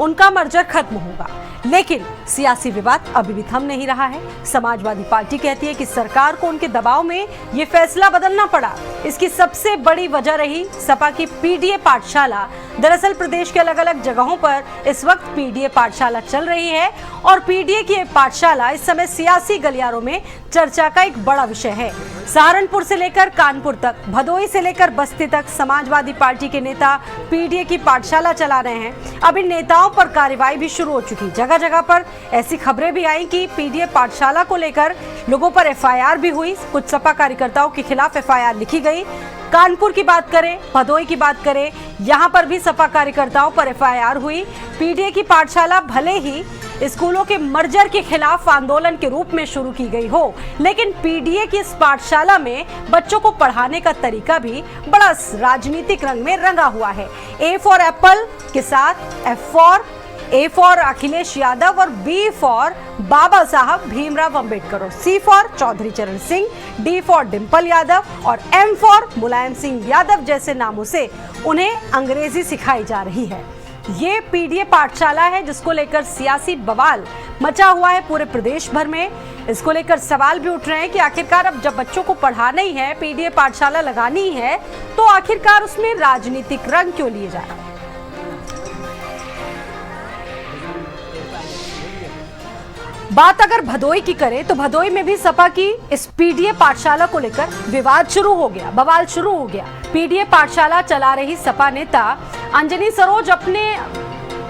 उनका मर्जर खत्म होगा। लेकिन सियासी विवाद अभी भी थम नहीं रहा है। समाजवादी पार्टी कहती है कि सरकार को उनके दबाव में ये फैसला बदलना पड़ा। इसकी सबसे बड़ी वजह रही सपा की पीडीए पाठशाला। दरअसल प्रदेश के अलग अलग जगहों पर इस वक्त पीडीए पाठशाला चल रही है और पीडीए की पाठशाला इस समय सियासी गलियारों में चर्चा का एक बड़ा विषय है। सहारनपुर से लेकर कानपुर तक, भदोही से लेकर बस्ती तक समाजवादी पार्टी के नेता पीडीए की पाठशाला चला रहे हैं। अब इन नेताओं पर कार्रवाई भी शुरू हो चुकी। जगह जगह पर ऐसी खबरें भी आई कि पीडीए पाठशाला को लेकर लोगों पर एफआईआर भी हुई। कुछ सपा कार्यकर्ताओं के खिलाफ एफआईआर लिखी गई। कानपुर की बात करें, भदोही की बात करें, यहाँ पर भी सपा कार्यकर्ताओं पर एफआईआर हुई। पीडीए की पाठशाला भले ही स्कूलों के मर्जर के खिलाफ आंदोलन के रूप में शुरू की गई हो, लेकिन पीडीए की इस पाठशाला में बच्चों को पढ़ाने का तरीका भी बड़ा राजनीतिक रंग में रंगा हुआ है। ए फॉर एप्पल के साथ ए फॉर अखिलेश यादव और बी फॉर बाबा साहब भीमराव अंबेडकर और सी फॉर चौधरी चरण सिंह, डी फॉर डिंपल यादव और एम फॉर मुलायम सिंह यादव जैसे नामों से उन्हें अंग्रेजी सिखाई जा रही है। ये पीडीए पाठशाला है जिसको लेकर सियासी बवाल मचा हुआ है पूरे प्रदेश भर में। इसको लेकर सवाल भी उठ रहे हैं कि आखिरकार अब जब बच्चों को पढ़ाना ही है, पीडीए पाठशाला लगानी है, तो आखिरकार उसमें राजनीतिक रंग क्यों लिए जा रहे हैं। बात अगर भदोही की करें तो भदोही में भी सपा की इस पीडीए पाठशाला को लेकर विवाद शुरू हो गया, बवाल शुरू हो गया। पीडीए पाठशाला चला रही सपा नेता अंजनी सरोज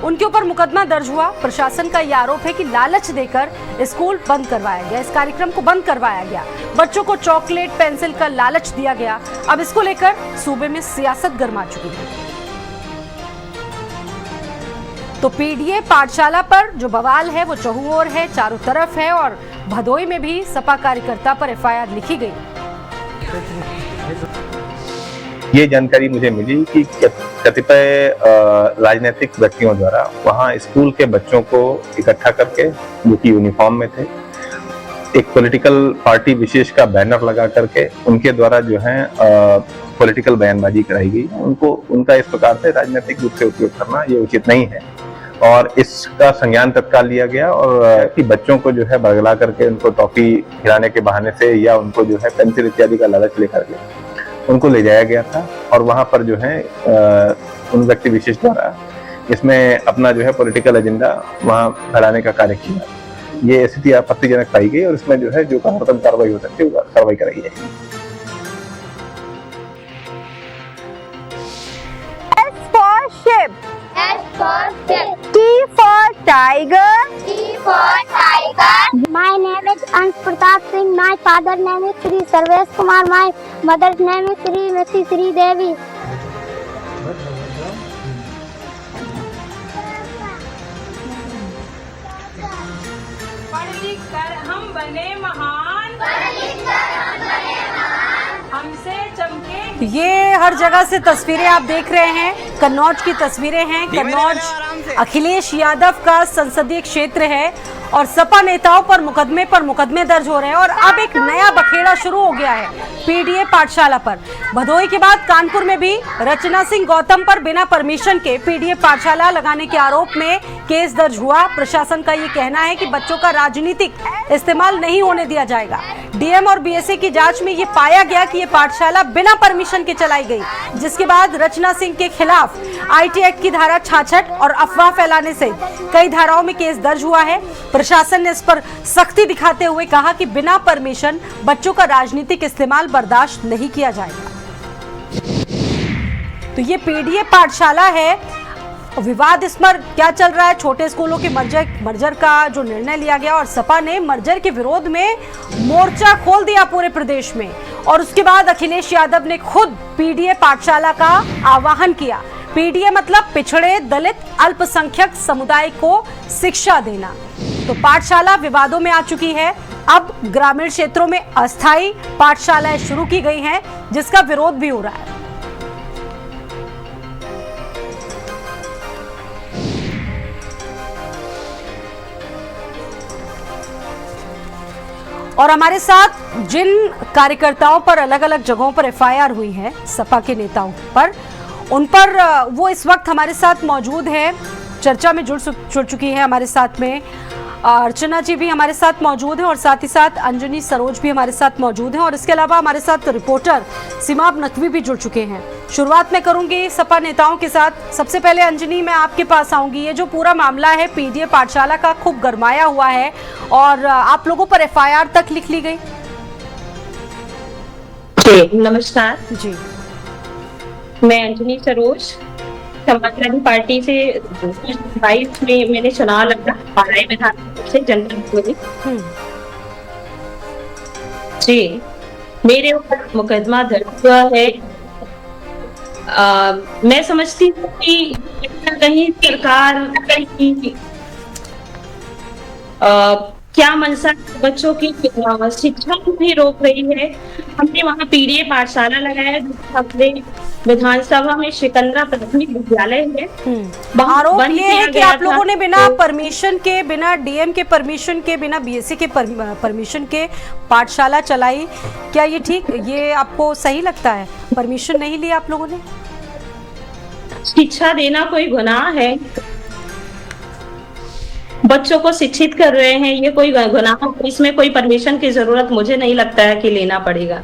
उनके ऊपर मुकदमा दर्ज हुआ। प्रशासन का यह आरोप है कि लालच देकर स्कूल बंद करवाया गया, इस कार्यक्रम को बंद करवाया गया। बच्चों को चॉकलेट पेंसिल का लालच दिया गया। अब इसको लेकर सूबे में सियासत गर्मा चुकी है। तो पीडीए पाठशाला पर जो बवाल है वो चहुं ओर है, चारों तरफ है और भदोही में भी सपा कार्यकर्ता पर एफआईआर लिखी गई। ये जानकारी मुझे मिली कि कतिपय राजनीतिक व्यक्तियों द्वारा वहां स्कूल के बच्चों को इकट्ठा करके, जो कि यूनिफॉर्म में थे, एक पॉलिटिकल पार्टी विशेष का बैनर लगा करके उनके द्वारा जो है पॉलिटिकल बयानबाजी कराई गई। उनका इस प्रकार से राजनीतिक रूप से उपयोग करना ये उचित नहीं है और इसका संज्ञान तत्काल लिया गया और कि बच्चों को जो है बरगला करके उनको टॉफी खिलाने के बहाने से या उनको जो है पेंसिल इत्यादि का लालच लेकर के उनको ले जाया गया था और वहां पर जो है उन व्यक्ति विशेष द्वारा इसमें अपना जो है पॉलिटिकल एजेंडा वहां फैलाने का कार्य किया। ये स्थिति आपत्तिजनक पाई गई और इसमें जो है जो कार्रवाई हो सकती है वो कार्रवाई कराई जाएगी। S for ship. T for tiger. T for tiger. My name is Ansh Pratap Singh. My father name is Sri Sarvesh Kumar. My mother's name is Sri Sri Devi. पढ़ लिख कर हम बने महान, हमसे चमके। ये हर जगह से तस्वीरें आप देख रहे हैं, कन्नौज की तस्वीरें हैं। कन्नौज अखिलेश यादव का संसदीय क्षेत्र है और सपा नेताओं पर मुकदमे दर्ज हो रहे हैं और अब एक नया बखेड़ा शुरू हो गया है पीडीए पाठशाला पर। भदोही के बाद कानपुर में भी रचना सिंह गौतम पर बिना परमिशन के पीडीए पाठशाला लगाने के आरोप में केस दर्ज हुआ। प्रशासन का ये कहना है कि बच्चों का राजनीतिक इस्तेमाल नहीं होने दिया जाएगा। डीएम और बीएसए की जांच में ये पाया गया कि ये पाठशाला बिना परमिशन के चलाई गई, जिसके बाद रचना सिंह के खिलाफ आईटी एक्ट की धारा 66 और अफवाह फैलाने से कई धाराओं में केस दर्ज हुआ है। प्रशासन ने इस पर सख्ती दिखाते हुए कहा कि बिना परमिशन बच्चों का राजनीतिक इस्तेमाल बर्दाश्त नहीं किया जाएगा। तो ये पीडीए पाठशाला है। विवाद इस पर क्या चल रहा है? छोटे स्कूलों के मर्जर का जो निर्णय लिया गया और सपा ने मर्जर के विरोध में मोर्चा खोल दिया पूरे प्रदेश में और उसके बाद अखिलेश यादव ने खुद पीडीए पाठशाला का आह्वान किया। पीडीए मतलब पिछड़े, दलित, अल्पसंख्यक समुदाय को शिक्षा देना। तो पाठशाला विवादों में आ चुकी है। अब ग्रामीण क्षेत्रों में अस्थायी पाठशालाएं शुरू की गई हैं, जिसका विरोध भी हो रहा है। और हमारे साथ जिन कार्यकर्ताओं पर अलग अलग जगहों पर एफआईआर हुई है सपा के नेताओं पर, उन पर वो इस वक्त हमारे साथ मौजूद है चर्चा में जुड़ चुकी है हमारे साथ में। अर्चना जी भी हमारे साथ मौजूद हैं और साथ ही साथ अंजनी सरोज भी हमारे साथ मौजूद हैं और इसके अलावा हमारे साथ रिपोर्टर सिमाब नकवी भी जुड़ चुके हैं। शुरुआत में करूंगी सपा नेताओं के साथ। सबसे पहले अंजनी, मैं आपके पास आऊंगी। ये जो पूरा मामला है पीडीए पाठशाला का खूब गरमाया हुआ है और आप लोगों पर एफआईआर तक लिख ली गई। नमस्कार जी, मैं अंजनी सरोज, समाजवादी पार्टी से 2022 में मैंने चुनाव लड़ा, पालाई विधानसभा से जनरल। जी, मेरे ऊपर मुकदमा दर्ज हुआ है। मैं समझती हूँ कि कहीं सरकार कहीं क्या मंशा बच्चों की शिक्षा को भी रोक रही है। हमने वहाँ पीडीए पाठशाला लगाया, अपने विधानसभा में सिकंदरा प्राथमिक विद्यालय है। आरोप ये है कि आप लोगों ने बिना परमिशन के, बिना डीएम के परमिशन के, बिना बीएससी के परमिशन के पाठशाला चलाई। क्या ये ठीक, ये आपको सही लगता है? परमिशन नहीं ली आप लोगों ने? शिक्षा देना कोई गुनाह है? बच्चों को शिक्षित कर रहे हैं, ये कोई गुनाह? इसमें कोई परमिशन की जरूरत मुझे नहीं लगता है कि लेना पड़ेगा।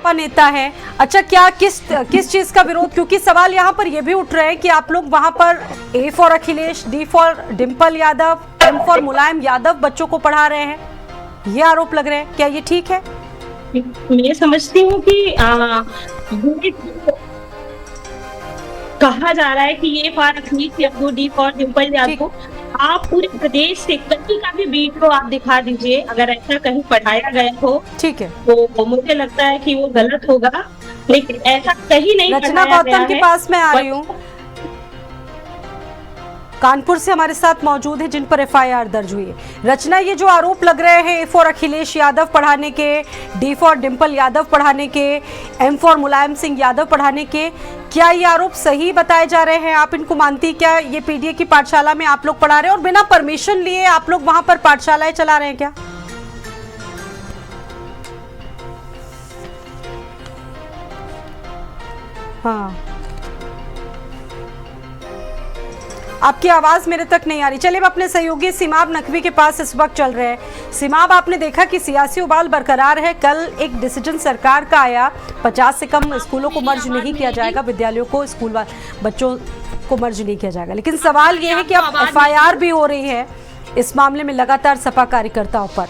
नेता है, अच्छा, क्या किस चीज का विरोध? क्योंकि सवाल यहाँ पर ये भी उठ रहे हैं कि आप लोग वहां पर A for Akhilesh, D for Dimple Yadav, M for Mulayam Yadav बच्चों को पढ़ा रहे हैं, ये आरोप लग रहे हैं। क्या ये ठीक है? मैं समझती हूँ कि कहा जा रहा है कि ये for Akhilesh Yadav, D for Dimple Yadav. आप पूरे प्रदेश से कहीं का भी वीडियो आप दिखा दीजिए, अगर ऐसा कहीं पढ़ाया गया हो, ठीक है, तो मुझे लगता है कि वो गलत होगा, लेकिन ऐसा कहीं नहीं। रचना गौतम के पास मैं आ रही हूँ, कानपुर से हमारे साथ मौजूद है, जिन पर एफआईआर दर्ज हुई है। रचना, ये जो आरोप लग रहे हैं ए फॉर अखिलेश यादव पढ़ाने के, डी फॉर डिम्पल यादव पढ़ाने के, एम फॉर मुलायम सिंह यादव पढ़ाने के, क्या ये आरोप सही बताए जा रहे हैं? आप इनको मानती? क्या ये पीडीए की पाठशाला में आप लोग पढ़ा रहे हैं और बिना परमिशन लिए आप लोग वहां पर पाठशालाएं चला रहे हैं क्या? हाँ, आपकी आवाज मेरे तक नहीं आ रही। चलिए, मैं अपने सहयोगी सिमाब नकवी के पास इस वक्त चल रहे हैं। सिमाब, आपने देखा कि सियासी उबाल बरकरार है। कल एक डिसीजन सरकार का आया, 50 से कम स्कूलों को मर्ज नहीं किया जाएगा, विद्यालयों को, स्कूल बच्चों को मर्ज नहीं किया जाएगा। लेकिन सवाल ये है कि अब एफआईआर भी हो रही है इस मामले में लगातार सपा कार्यकर्ताओं पर।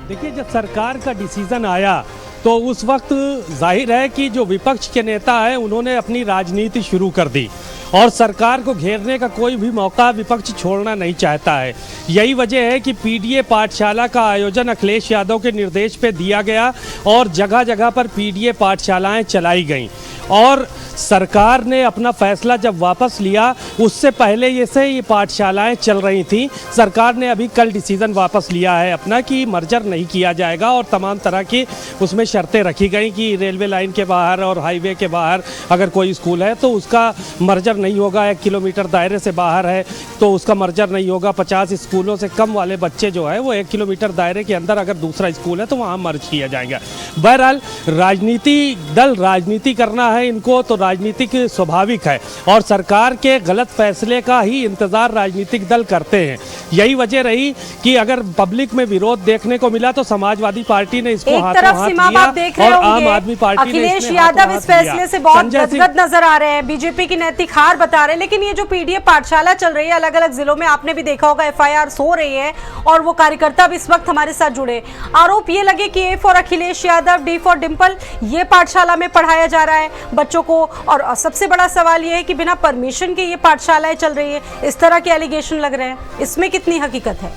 देखिए, जब सरकार का डिसीजन आया तो उस वक्त जाहिर है कि जो विपक्ष के नेता हैं उन्होंने अपनी राजनीति शुरू कर दी और सरकार को घेरने का कोई भी मौका विपक्ष छोड़ना नहीं चाहता है। यही वजह है कि पीडीए पाठशाला का आयोजन अखिलेश यादव के निर्देश पे दिया गया और जगह जगह पर पीडीए पाठशालाएं चलाई गईं और सरकार ने अपना फैसला जब वापस लिया, उससे पहले ये पाठशालाएं चल रही थीं। सरकार ने अभी कल डिसीजन वापस लिया है अपना कि मर्जर नहीं किया जाएगा और तमाम तरह की उसमें शर्तें रखी गई कि रेलवे लाइन के बाहर और हाईवे के बाहर अगर कोई स्कूल है तो उसका मर्जर नहीं होगा। 1 किलोमीटर दायरे से बाहर है तो उसका मर्जर नहीं होगा। 50 स्कूलों से कम वाले बच्चे जो है वो 1 किलोमीटर दायरे के अंदर अगर दूसरा स्कूल है तो वहाँ मर्ज किया जाएगा। बहरहाल राजनीति करना है इनको तो राजनीतिक स्वाभाविक है और सरकार के गलत फैसले का ही इंतजार राजनीतिक दल करते हैं। यही वजह रही कि अगर पब्लिक में विरोध देखने को मिला तो समाजवादी पार्टी ने इसको हाथों हाथ लिया और आम आदमी पार्टी ने अखिलेश यादव इस फैसले से बहुत गदगद नजर आ रहे हैं, बीजेपी की नैतिक हार बता रहे हैं। लेकिन ये जो पीडीए पाठशाला चल रही है अलग अलग जिलों में, आपने भी देखा होगा एफआईआर हो रही है और वो कार्यकर्ता भी इस वक्त हमारे साथ जुड़े। आरोप ये लगे कि ए for Akhilesh Yadav, D for Dimple, ये पाठशाला में पढ़ाया जा रहा है बच्चों को और सबसे बड़ा सवाल ये है कि बिना परमिशन के ये पाठशालाएं चल रही है। इस तरह के एलिगेशन लग रहे हैं, इसमें कितनी हकीकत है?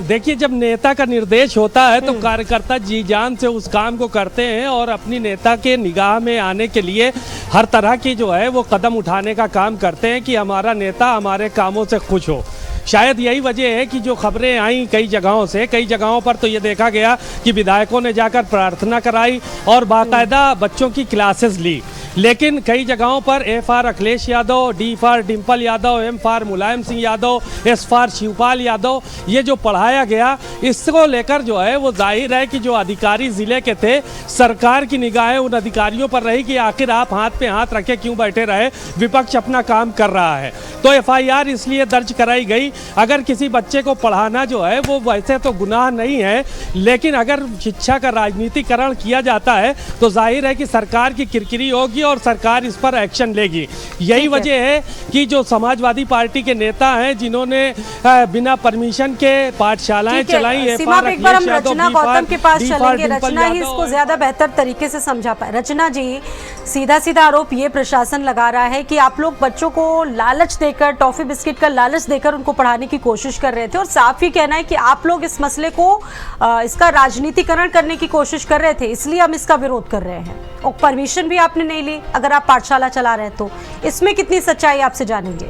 देखिए, जब नेता का निर्देश होता है तो कार्यकर्ता जी जान से उस काम को करते हैं और अपनी नेता के निगाह में आने के लिए हर तरह की जो है वो कदम उठाने का काम करते हैं कि हमारा नेता हमारे कामों से खुश हो। शायद यही वजह है कि जो खबरें आई कई जगहों पर तो ये देखा गया कि विधायकों ने जाकर प्रार्थना कराई और बाकायदा बच्चों की क्लासेस ली। लेकिन कई जगहों पर A for Akhilesh Yadav, D for Dimple Yadav, M for Mulayam Singh Yadav, S for Shivpal Yadav, ये जो पढ़ाया गया, इसको लेकर जो है वो जाहिर है कि जो अधिकारी ज़िले के थे, सरकार की निगाहें उन अधिकारियों पर रही कि आखिर आप हाथ पे हाथ रखे क्यों बैठे रहे, विपक्ष अपना काम कर रहा है। तो एफआईआर इसलिए दर्ज कराई गई। अगर किसी बच्चे को पढ़ाना जो है वो वैसे तो गुनाह नहीं है, लेकिन अगर शिक्षा का राजनीतिकरण किया जाता है तो जाहिर है कि सरकार की किरकिरी होगी और सरकार इस पर एक्शन लेगी। यही वजह है कि जो समाजवादी पार्टी के नेता हैं जिन्होंने बिना परमिशन के पाठशालाएं चलाई, सीमा एक बार हम रचना गौतम के पास चलेंगे। रचना ही इसको ज्यादा बेहतर तरीके से समझा पाए। रचना जी, सीधा सीधा आरोप ये प्रशासन लगा रहा है कि आप लोग बच्चों को लालच देकर, टॉफी बिस्किट का लालच देकर उनको पढ़ाने की कोशिश कर रहे थे, और साफ ही कहना है कि आप लोग इस मसले को इसका राजनीतिकरण करने की कोशिश कर रहे थे, इसलिए हम इसका विरोध कर रहे हैं। और परमिशन भी आपने नहीं ली अगर आप पाठशाला चला रहे तो इसमें कितनी सच्चाई आपसे जानेंगे।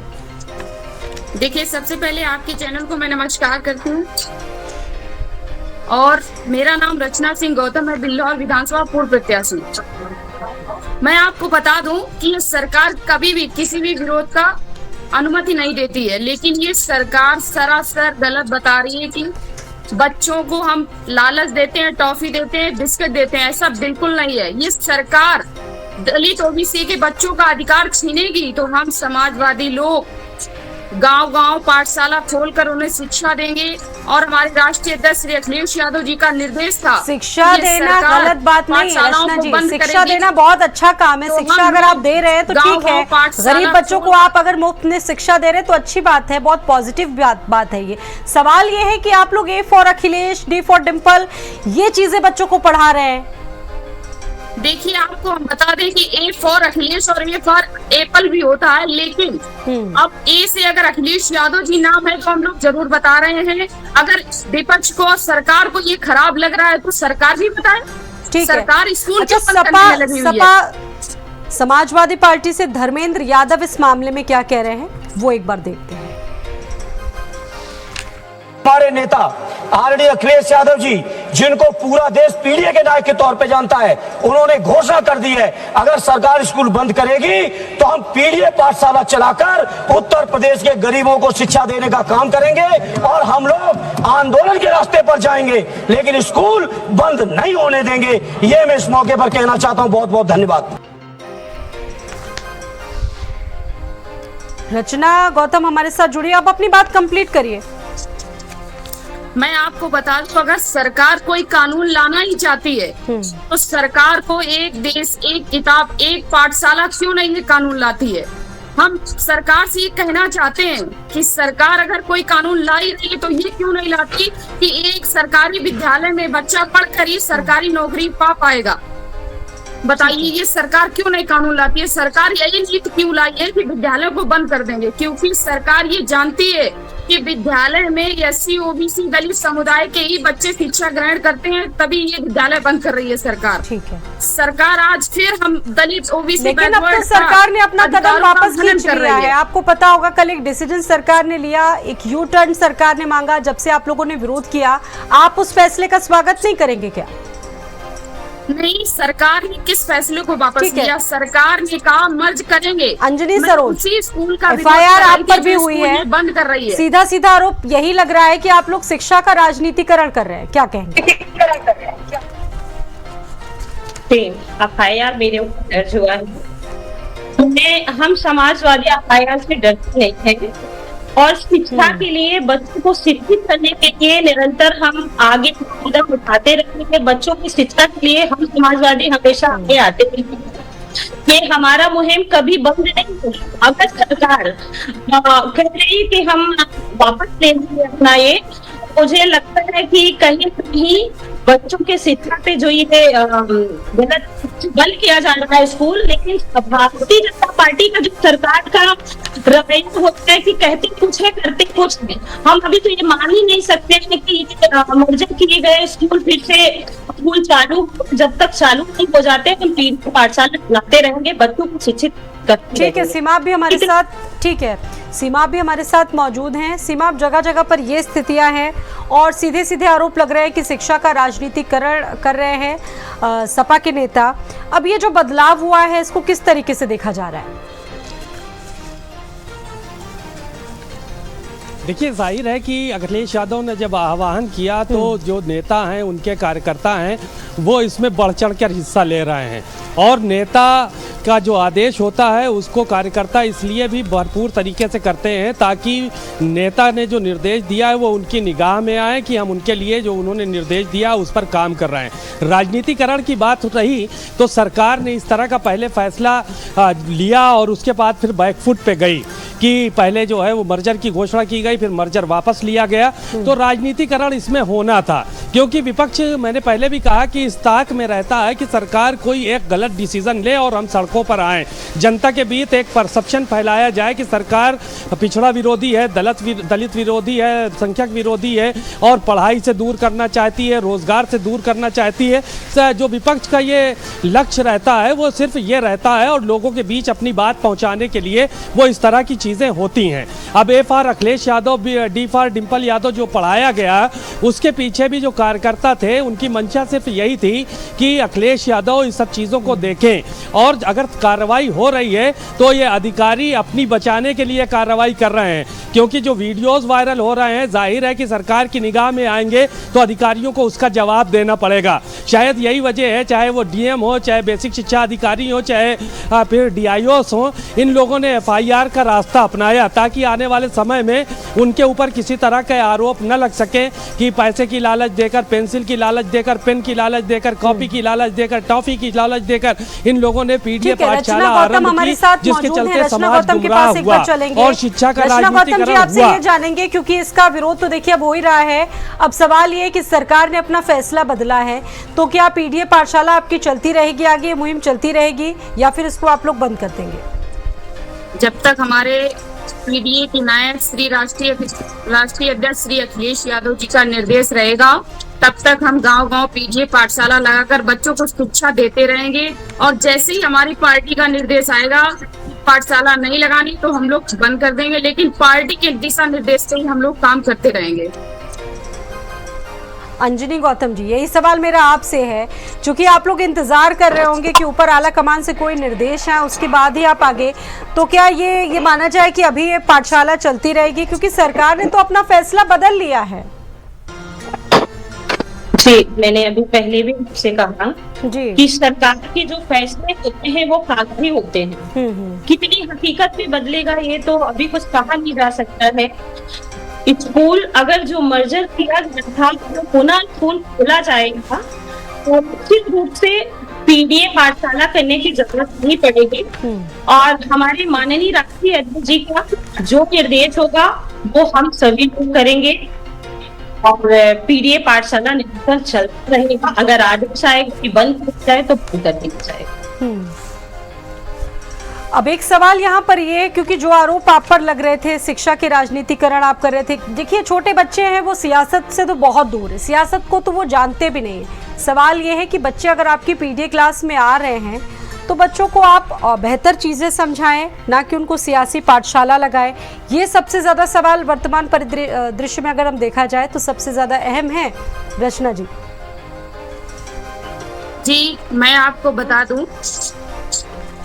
देखिए, सबसे पहले आपके चैनल को मैं नमस्कार करती हूँ और मेरा नाम रचना सिंह गौतम है, बिल्हौर विधानसभा पूर्व प्रत्याशी। मैं आपको बता दूं कि ये सरकार कभी भी किसी भी विरोध का अनुमति नहीं देती है, लेकिन ये सरकार सरासर गलत बता रही है कि बच्चों को हम लालच देते हैं, टॉफी देते हैं, बिस्किट देते हैं। ऐसा बिल्कुल नहीं है। ये सरकार दलित ओबीसी के बच्चों का अधिकार छीनेगी तो हम समाजवादी लोग गांव-गांव पाठशाला खोलकर उन्हें शिक्षा देंगे। और हमारे राष्ट्रीय अध्यक्ष श्री अखिलेश यादव जी का निर्देश था, शिक्षा देना गलत बात नहीं है रचना जी, शिक्षा देना बहुत अच्छा काम है। शिक्षा अगर आप दे रहे हैं तो ठीक है, गरीब बच्चों को आप अगर मुफ्त में शिक्षा दे रहे हैं तो अच्छी बात है, बहुत पॉजिटिव बात है। ये सवाल ये है कि आप लोग ए for Akhilesh, D for Dimple, ये चीजें बच्चों को पढ़ा रहे हैं। देखिए, आपको हम बता दें कि ए फॉर अखिलेश और ए फॉर एप्पल भी होता है, लेकिन अब ए से अगर अखिलेश यादव जी नाम है तो हम लोग जरूर बता रहे हैं। अगर विपक्ष को, सरकार को ये खराब लग रहा है तो सरकार भी बताए। ठीक है, सरकार स्कूल अच्छा, सपा समाजवादी पार्टी से धर्मेंद्र यादव इस मामले में क्या कह रहे हैं वो एक बार देखते हैं। हमारे नेता आरडी अखिलेश यादव जी, जिनको पूरा देश पीढ़ी के नायक के तौर पे जानता है, उन्होंने घोषणा कर दी है अगर सरकार स्कूल बंद करेगी तो हम पीढ़ी पाठशाला चलाकर उत्तर प्रदेश के गरीबों को शिक्षा देने का काम करेंगे और हम लोग आंदोलन के रास्ते पर जाएंगे, लेकिन स्कूल बंद नहीं होने देंगे। ये मैं इस मौके पर कहना चाहता हूं। बहुत बहुत धन्यवाद। रचना गौतम हमारे साथ जुड़ी, आप अपनी बात कंप्लीट करिए। मैं आपको बता दूं, अगर सरकार कोई कानून लाना ही चाहती है तो सरकार को एक देश, एक किताब, एक पाठशाला क्यों नहीं ये कानून लाती है। हम सरकार से ये कहना चाहते हैं कि सरकार अगर कोई कानून ला ही रही है तो ये क्यों नहीं लाती कि एक सरकारी विद्यालय में बच्चा पढ़कर ही सरकारी नौकरी पा पाएगा। बताइए, ये सरकार क्यों नहीं कानून लाती है। सरकार यही नीति क्यों लाई है कि विद्यालयों को बंद कर देंगे, क्योंकि सरकार ये जानती है कि विद्यालय में एससी, ओबीसी, दलित समुदाय के ही बच्चे शिक्षा ग्रहण करते हैं, तभी ये विद्यालय बंद कर रही है सरकार। ठीक है, सरकार आज फिर हम दलित ओबीसी, लेकिन अब तो सरकार ने अपना कदम वापस खींच लिया है। आपको पता होगा कल एक डिसीजन सरकार ने लिया, एक यू टर्न सरकार ने मांगा। जब से आप लोगों ने विरोध किया, आप उस फैसले का स्वागत नहीं करेंगे क्या? नहीं, सरकार ने किस फैसले को वापस लिया? सरकार ने कहा मर्ज करेंगे। अंजनी सरोज, उसी स्कूल का एफआईआर आप पर भी हुई है, बंद कर रही है। सीधा सीधा आरोप यही लग रहा है कि आप लोग शिक्षा का राजनीतिकरण कर रहे हैं, क्या कहेंगे? एफआईआर मेरे ऊपर दर्ज हुआ है, हम समाजवादी एफआईआर से डरते नहीं है और शिक्षा के लिए बच्चों को शिक्षित करने के लिए निरंतर हम आगे कदम उठाते रहेंगे। बच्चों की शिक्षा के लिए हम समाजवादी हमेशा आगे आते रहेंगे। ये हमारा मुहिम कभी बंद नहीं होगी। अगर सरकार कह रही कि हम वापस ले लेंगे अपना, ये मुझे लगता है कि कहीं न कहीं बच्चों के शिक्षा पे जो ये गलत बल किया जा रहा है स्कूल, लेकिन भारतीय जनता पार्टी का जो सरकार का रवैया होता है कि कहते कुछ है करते कुछ है। हम अभी तो ये मान ही नहीं सकते हैं कि मर्जर किए गए स्कूल फिर से स्कूल चालू, जब तक चालू नहीं हो जाते हम पाठशाला चलाते रहेंगे, बच्चों को शिक्षित करते। ठीक है, सीमा भी हमारे साथ, ठीक है, सीमा भी हमारे साथ मौजूद हैं। सीमा, जगह जगह पर ये स्थितियां हैं और सीधे सीधे आरोप लग रहे हैं कि शिक्षा का राजनीतिकरण कर रहे हैं सपा के नेता। अब ये जो बदलाव हुआ है इसको किस तरीके से देखा जा रहा है? देखिए, जाहिर है कि अखिलेश यादव ने जब आह्वान किया तो जो नेता हैं, उनके कार्यकर्ता हैं, वो इसमें बढ़ चढ़ कर हिस्सा ले रहे हैं। और नेता का जो आदेश होता है उसको कार्यकर्ता इसलिए भी भरपूर तरीके से करते हैं ताकि नेता ने जो निर्देश दिया है वो उनकी निगाह में आए कि हम उनके लिए जो उन्होंने निर्देश दिया उस पर काम कर रहे हैं। राजनीतिकरण की बात रही तो सरकार ने इस तरह का पहले फैसला लिया और उसके बाद फिर बैकफुट पे गई कि पहले जो है वो मर्जर की घोषणा की गई, फिर मर्जर वापस लिया गया। तो राजनीतिकरण इसमें होना था, क्योंकि विपक्ष, मैंने पहले भी कहा कि इस ताक में रहता है कि सरकार कोई एक गलत डिसीजन ले और हम सड़कों पर आए, जनता के बीच एक परसेप्शन फैलाया जाए कि सरकार पिछड़ा विरोधी है, दलित विरोधी है, संख्यक विरोधी है और पढ़ाई से दूर करना चाहती है, रोजगार से दूर करना चाहती है। जो विपक्ष का ये लक्ष्य रहता है वो सिर्फ ये रहता है और लोगों के बीच अपनी बात पहुंचाने के लिए वो इस तरह की चीज़ें होती हैं। अब ए for Akhilesh Yadav, D for Dimple Yadav जो पढ़ाया गया, उसके पीछे भी जो कार्यकर्ता थे उनकी मंशा सिर्फ यही थी कि अखिलेश यादव इस सब चीज़ों को देखें और अगर कार्रवाई हो रही है तो ये अधिकारी अपनी बचाने के लिए कार्रवाई कर रहे हैं, क्योंकि जो वीडियोस वायरल हो रहे हैं जाहिर है कि सरकार की निगाह में आएंगे तो अधिकारियों को उसका जवाब देना पड़ेगा। शायद यही वजह है, चाहे वो डीएम हो, चाहे बेसिक शिक्षा अधिकारी हो, चाहे फिर डीआईओस हो, इन लोगों ने एफआईआर का रास्ता अपनाया ताकि आने वाले समय में उनके ऊपर किसी तरह के आरोप न लग सके कि पैसे की लालच देकर, पेंसिल की लालच देकर, पेन की लालच देकर, कॉपी की लालच देकर, टॉफी की लालच देकर इन लोगों ने पीडीए पाठशाला आरंभ की, जिसके चलते समाज गुमराह हुआ और शिक्षा का राजनीतिकरण आपसे ये जानेंगे, क्योंकि इसका विरोध तो देखिए अब हो ही रहा है। अब सवाल ये है कि सरकार ने अपना फैसला बदला है, तो क्या पीडीए पाठशाला आपकी चलती रहेगी, आगे मुहिम चलती रहेगी या फिर इसको आप लोग बंद कर देंगे? जब तक हमारे पीडीए के नायक श्री राष्ट्रीय अध्यक्ष श्री अखिलेश यादव जी का निर्देश रहेगा, तब तक हम गांव-गांव पीडीए पाठशाला लगाकर बच्चों को शिक्षा देते रहेंगे। और जैसे ही हमारी पार्टी का निर्देश आएगा पाठशाला नहीं लगानी तो हम लोग बंद कर देंगे, लेकिन पार्टी के दिशा निर्देश से ही हम लोग काम करते रहेंगे। अंजनी गौतम जी, यही सवाल मेरा आपसे है, क्योंकि आप लोग इंतजार कर रहे होंगे कि ऊपर आला कमान से कोई निर्देश है उसके बाद ही आप आगे, तो क्या ये माना जाए कि अभी ये पाठशाला चलती रहेगी, क्योंकि सरकार ने तो अपना फैसला बदल लिया है? जी, मैंने अभी पहले भी आपसे कहा जी कि सरकार के जो फैसले होते हैं वो कागजी होते हैं। कितनी हकीकत में बदलेगा ये तो अभी कुछ कहा नहीं जा सकता है। स्कूल अगर जो मर्जर किया गया था जो पुनः स्कूल खोला जाएगा तो निश्चित रूप से पीडीए पाठशाला करने की जरूरत नहीं पड़ेगी और हमारे माननीय राष्ट्रीय अध्यक्ष जी का जो निर्देश होगा वो हम सभी लोग करेंगे और पीडीए पाठशाला निरंतर चलता रहेगा। अगर आदेश आएगा कि बंद हो जाए तो बंद कर दिया जाएगा। अब एक सवाल यहाँ पर ये, क्योंकि जो आरोप आप पर लग रहे थे, शिक्षा के राजनीतिकरण आप कर रहे थे, देखिए छोटे बच्चे हैं वो सियासत से तो बहुत दूर है, सियासत को तो वो जानते भी नहीं है। सवाल ये है कि बच्चे अगर आपकी पीडीए क्लास में आ रहे हैं तो बच्चों को आप बेहतर चीज़ें समझाएं, ना कि उनको सियासी पाठशाला लगाएं। ये सबसे ज़्यादा सवाल वर्तमान परिदृश्य में अगर हम देखा जाए तो सबसे ज़्यादा अहम है। रचना जी। जी, मैं आपको बता दूं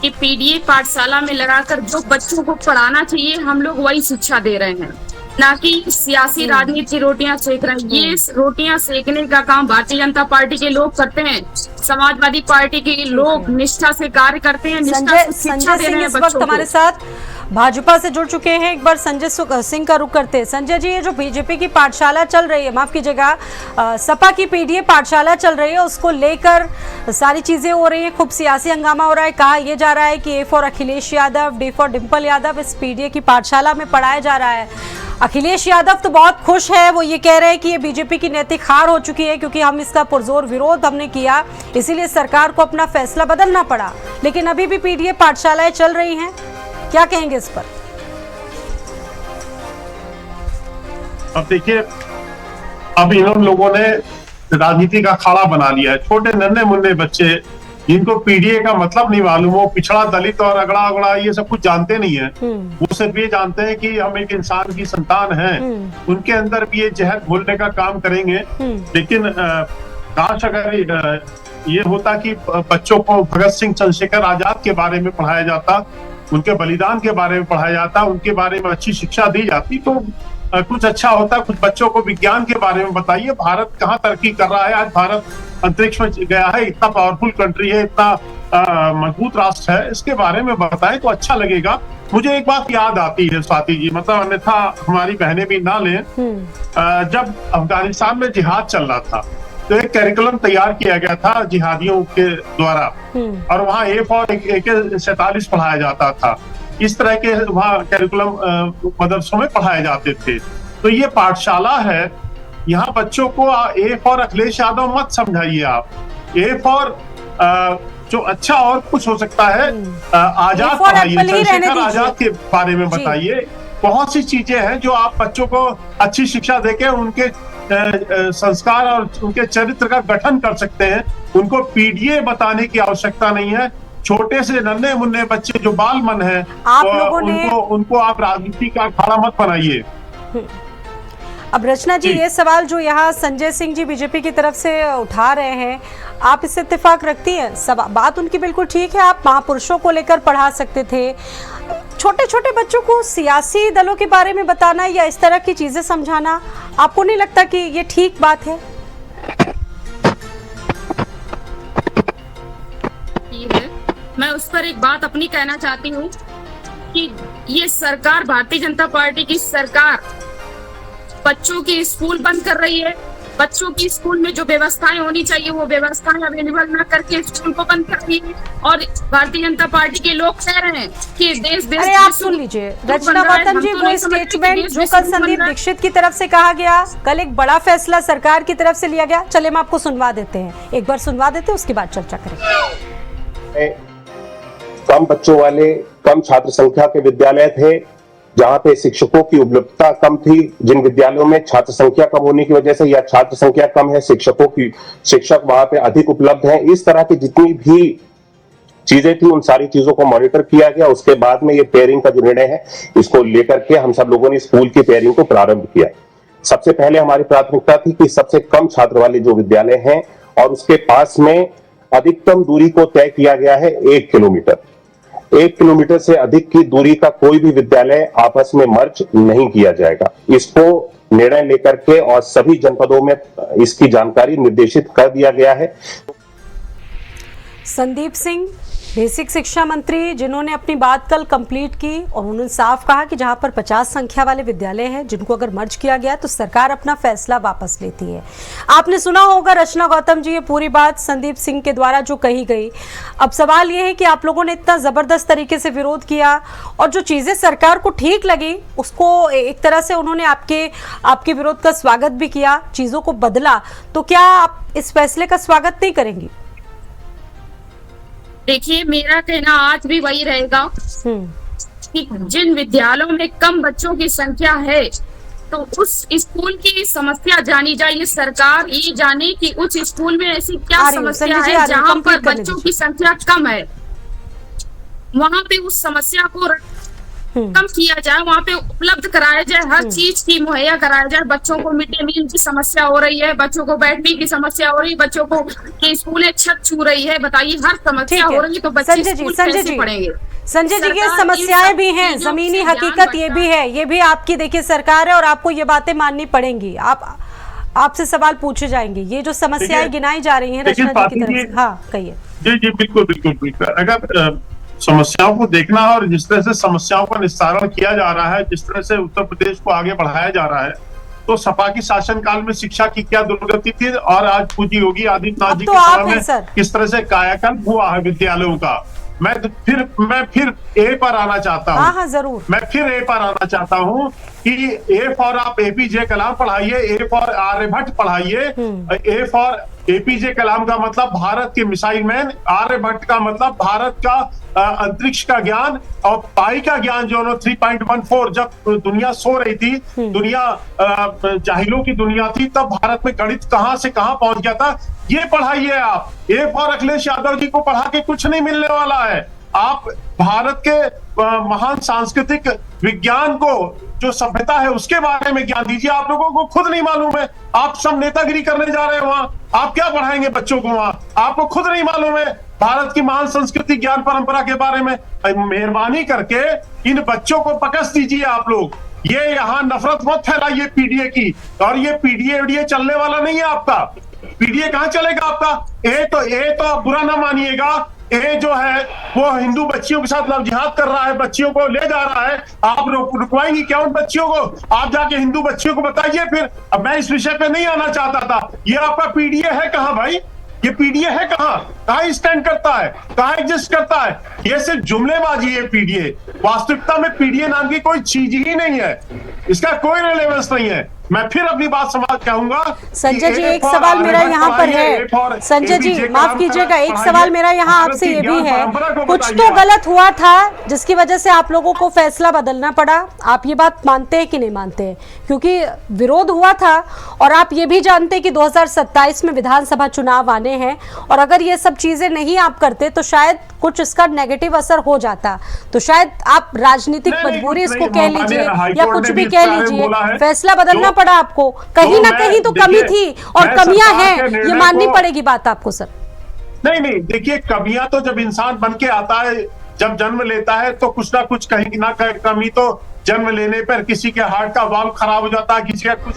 कि पीडीए पाठशाला में लगाकर जो बच्चों को पढ़ाना चाहिए हम लोग वही शिक्षा दे रहे हैं, ना कि सियासी राजनीति रोटियां सेक रहे हैं। ये रोटियां सेकने का काम भारतीय जनता पार्टी के लोग करते हैं, समाजवादी पार्टी के लोग निष्ठा से कार्य करते हैं, निष्ठा से शिक्षा दे रहे हैं। इस वक्त हमारे साथ भाजपा से जुड़ चुके हैं। एक बार संजय सिंह का रुख करते हैं। संजय जी, ये जो बीजेपी की पाठशाला चल रही है, माफ कीजिएगा, सपा की पीडीए पाठशाला चल रही है, उसको लेकर सारी चीजें हो रही हैं, खूब सियासी हंगामा हो रहा है। कहा यह जा रहा है कि ए for Akhilesh Yadav, D for Dimple Yadav इस पीडीए की पाठशाला में पढ़ाया जा रहा है। अखिलेश यादव तो बहुत खुश है, वो ये कह रहे हैं कि ये बीजेपी की नैतिक हार हो चुकी है, क्योंकि हम इसका पुरजोर विरोध हमने किया, इसीलिए सरकार को अपना फैसला बदलना पड़ा। लेकिन अभी भी पीडीए पाठशालाएं चल रही हैं, क्या कहेंगे इस पर? अब देखिए, अब इन लोगों ने राजनीति का अखाड़ा बना लिया है। छोटे नन्हे मुन्ने बच्चे जिनको पीडीए का मतलब नहीं मालूम, वो पिछड़ा, दलित और अगड़ा अगड़ा ये सब कुछ जानते नहीं है। वो सिर्फ ये जानते हैं कि हम एक इंसान की संतान हैं। उनके अंदर भी ये जहर घोलने का काम करेंगे। लेकिन काश अगर ये होता कि बच्चों को भगत सिंह, चंद्रशेखर आजाद के बारे में पढ़ाया जाता, उनके बलिदान के बारे में पढ़ाया जाता, उनके बारे में अच्छी शिक्षा दी जाती तो कुछ अच्छा होता। कुछ बच्चों को विज्ञान के बारे में बताइए, भारत कहाँ तरक्की कर रहा है। आज भारत अंतरिक्ष में गया है, इतना पावरफुल कंट्री है, इतना मजबूत राष्ट्र है, इसके बारे में बताएं तो अच्छा लगेगा। मुझे एक बात याद आती है स्वाति जी, मतलब अन्यथा हमारी बहनें भी ना लें। जब अफगानिस्तान में जिहाद चल रहा था तो एक कैरिकुलम तैयार किया गया था जिहादियों के द्वारा, और वहाँ AK-47 पढ़ाया जाता था। इस तरह के वहाँ कैरिकुलम मदरसों में पढ़ाए जाते थे। तो ये पाठशाला है, यहाँ बच्चों को A फॉर अखिलेश यादव मत समझाइए आप। A फॉर जो अच्छा और कुछ हो सकता है, आजाद पढ़ाइए, चंद्रशेखर आजाद के बारे में बताइए। बहुत सी चीजें हैं जो आप बच्चों को अच्छी शिक्षा देके उनके संस्कार और उनके चरित्र का गठन कर सकते हैं। उनको पीडीए बताने की आवश्यकता नहीं है। छोटे से नन्हे मुन्ने बच्चे जो बाल मन है, आप लोगों ने उनको आप राजनीति का अखाड़ा मत बनाइए। अब रचना जी, ये सवाल जो यहाँ संजय सिंह जी बीजेपी की तरफ से उठा रहे हैं, आप इससे इत्तेफाक रखती हैं? बात उनकी बिल्कुल ठीक है, आप महापुरुषों को लेकर पढ़ा सकते थे। छोटे छोटे बच्चों को सियासी दलों के बारे में बताना या इस तरह की चीजें समझाना, आपको नहीं लगता कि ये ठीक बात है? मैं उस पर एक बात अपनी कहना चाहती हूँ कि ये सरकार, भारतीय जनता पार्टी की सरकार बच्चों की स्कूल बंद कर रही है। बच्चों की स्कूल में जो व्यवस्थाएं होनी चाहिए वो व्यवस्थाएं अवेलेबल न करके स्कूल को बंद कर रही है। और भारतीय जनता पार्टी के लोग कह रहे हैं कि देश देश। अरे आप सुन लीजिए रचना गौतम जी, वो स्टेटमेंट जो कल संदीप दीक्षित की तरफ से कहा गया, कल एक बड़ा फैसला सरकार की तरफ से लिया गया, चले हम आपको सुनवा देते हैं, एक बार सुनवा देते हैं, उसके बाद चर्चा करेंगे। कम बच्चों वाले, कम छात्र संख्या के विद्यालय थे, जहां पे शिक्षकों की उपलब्धता कम थी। जिन विद्यालयों में छात्र संख्या कम होने की वजह से या छात्र संख्या कम है, शिक्षक वहां पे अधिक उपलब्ध हैं। इस तरह की जितनी भी चीजें थी उन सारी चीजों को मॉनिटर किया गया। उसके बाद में ये पेयरिंग का जो निर्णय है, इसको लेकर के हम सब लोगों ने स्कूल की पेयरिंग को प्रारंभ किया। सबसे पहले हमारी प्राथमिकता थी कि सबसे कम छात्र वाले जो विद्यालय हैं और उसके पास में अधिकतम दूरी को तय किया गया है 1 किलोमीटर। 1 किलोमीटर से अधिक की दूरी का कोई भी विद्यालय आपस में मर्ज नहीं किया जाएगा। इसको निर्णय लेकर के और सभी जनपदों में इसकी जानकारी निर्देशित कर दिया गया है। संदीप सिंह, बेसिक शिक्षा मंत्री, जिन्होंने अपनी बात कल कंप्लीट की और उन्होंने साफ कहा कि जहां पर 50 संख्या वाले विद्यालय हैं जिनको अगर मर्ज किया गया तो सरकार अपना फैसला वापस लेती है। आपने सुना होगा रचना गौतम जी, ये पूरी बात संदीप सिंह के द्वारा जो कही गई। अब सवाल ये है कि आप लोगों ने इतना जबरदस्त तरीके से विरोध किया और जो चीजें सरकार को ठीक लगी उसको एक तरह से उन्होंने आपके विरोध का स्वागत भी किया, चीजों को बदला, तो क्या आप इस फैसले का स्वागत नहीं करेंगी? देखिए, मेरा कहना आज भी वही रहेगा कि जिन विद्यालयों में कम बच्चों की संख्या है तो उस स्कूल की समस्या जानी जाए। सरकार ये जाने कि उस स्कूल में ऐसी क्या समस्या है जहाँ पर बच्चों की संख्या कम है, वहाँ पे उस समस्या को कम किया जाए, वहाँ पे उपलब्ध कराया जाए, हर चीज की मुहैया कराया जाए। बच्चों को मिड डे मील की समस्या हो रही है, बच्चों को बैठने की समस्या हो रही है, बच्चों को के स्कूलें छत छू रही है। बताइए, हर समस्या हो रही है तो बच्चे स्कूल कैसे पढ़ेंगे? संजय जी, ये समस्याएं भी हैं, जमीनी हकीकत ये भी है, ये भी आपकी देखिए सरकार है और आपको ये बातें माननी पड़ेंगी। आपसे सवाल पूछे जाएंगे, ये जो समस्याएं गिनाई जा रही हैं रचना जी की तरफ से। हाँ कहिए। जी बिल्कुल बिल्कुल बिल्कुल। अगर समस्याओं को देखना है और जिस तरह से समस्याओं का निस्तारण किया जा रहा है, जिस तरह से उत्तर प्रदेश को आगे बढ़ाया जा रहा है, तो सपा की शासनकाल में शिक्षा की क्या दुर्गति थी और आज पूज्य योगी आदित्यनाथ जी के समय में किस तरह से कायाकल्प हुआ है विद्यालयों का। मैं फिर ए पर आना चाहता हूँ। हाँ जरूर। मैं फिर ए पर आना चाहता हूँ कि ए फॉर आप APJ कलाम पढ़ाइए, ए फॉर आर्यभट्ट पढ़ाइए। ए फॉर APJ कलाम का मतलब भारत के मिसाइल मैन, आर्यभट्ट का मतलब भारत का अंतरिक्ष का ज्ञान और पाई का ज्ञान जो 3.14। जब दुनिया सो रही थी, दुनिया जाहिलों की दुनिया थी, तब भारत में गणित कहां से कहां पहुंच गया था। ये पढ़ाइए आप। ए फॉर अखिलेश यादव जी को पढ़ा के कुछ नहीं मिलने वाला है। आप भारत के महान सांस्कृतिक विज्ञान को, जो सभ्यता है उसके बारे में ज्ञान दीजिए। आप लोगों को खुद नहीं मालूम है, आप सब नेतागिरी करने जा रहे हैं वहां। आप क्या पढ़ाएंगे बच्चों को वहां? आपको खुद नहीं मालूम है भारत की महान संस्कृति ज्ञान परंपरा के बारे में। मेहरबानी करके इन बच्चों को पकड़ दीजिए आप लोग। ये यहाँ नफरत मत फैलाइए पीडीए की। और ये पीडीए चलने वाला नहीं है आपका। पीडीए कहाँ चलेगा आपका? ए तो आप बुरा ना मानिएगा, ए जो है वो हिंदू बच्चियों के साथ लव जिहाद कर रहा है, बच्चियों को ले जा रहा है। आप रुकवाएंगी क्या उन बच्चियों को? आप जाके हिंदू बच्चियों को बताइए फिर। अब मैं इस विषय पे नहीं आना चाहता था। ये आपका पीडीए है कहाँ भाई? ये पीडीए है कहाँ स्टैंड करता है, कहाँ एग्जिस्ट करता है? ये सिर्फ जुमलेबाजी है पीडीए। वास्तविकता में पीडीए नाम की कोई चीज ही नहीं है, इसका कोई रिलेवेंस नहीं है। मैं फिर अपनी बात समाज कहूंगा। संजय जी, एक सवाल मेरा यहाँ पर है। संजय जी माफ कीजिएगा, एक सवाल मेरा यहाँ आपसे ये भी है, कुछ तो गलत हुआ था जिसकी वजह से आप लोगों को फैसला बदलना पड़ा। आप ये बात मानते हैं कि नहीं मानते हैं? क्योंकि विरोध हुआ था और आप ये भी जानते हैं कि 2027 में विधानसभा चुनाव आने हैं, और अगर ये सब चीजें नहीं आप करते तो शायद कुछ इसका नेगेटिव असर हो जाता। तो शायद आप राजनीतिक मजबूरी इसको कह लीजिए या कुछ भी कह लीजिए, फैसला बदलना पड़ा आपको। कहीं ना कहीं तो कमी थी और कमियां हैं, ये माननी पड़ेगी बात आपको सर। नहीं, देखिए कमियां तो जब इंसान बन के आता है, जब जन्म लेता है तो कुछ ना कुछ कहीं ना कहीं कमी तो जन्म लेने पर किसी के हार्ट का वाल्व खराब हो जाता है, किसी का कुछ।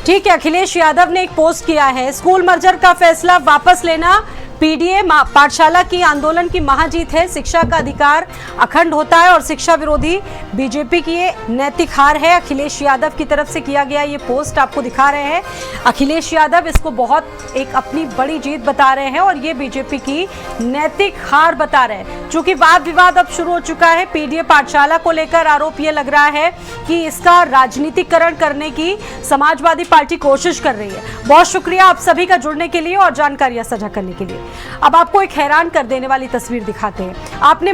ठीक है, अखिलेश यादव ने एक पोस्ट किया है, स्कूल मर्जर का फैसला वापस लेना पीडीए पाठशाला की आंदोलन की महाजीत है, शिक्षा का अधिकार अखंड होता है और शिक्षा विरोधी बीजेपी की ये नैतिक हार है। अखिलेश यादव की तरफ से किया गया ये पोस्ट आपको दिखा रहे हैं। अखिलेश यादव इसको बहुत एक अपनी बड़ी जीत बता रहे हैं और ये बीजेपी की नैतिक हार बता रहे हैं। चूंकि वाद विवाद अब शुरू हो चुका है पीडीए पाठशाला को लेकर, आरोप ये लग रहा है कि इसका राजनीतिकरण करने की समाजवादी पार्टी कोशिश कर रही है। बहुत शुक्रिया आप सभी का जुड़ने के लिए और जानकारियां साझा करने के लिए। अब आपको एक हैरान कर देने वाली तस्वीर दिखाते हैं। आपने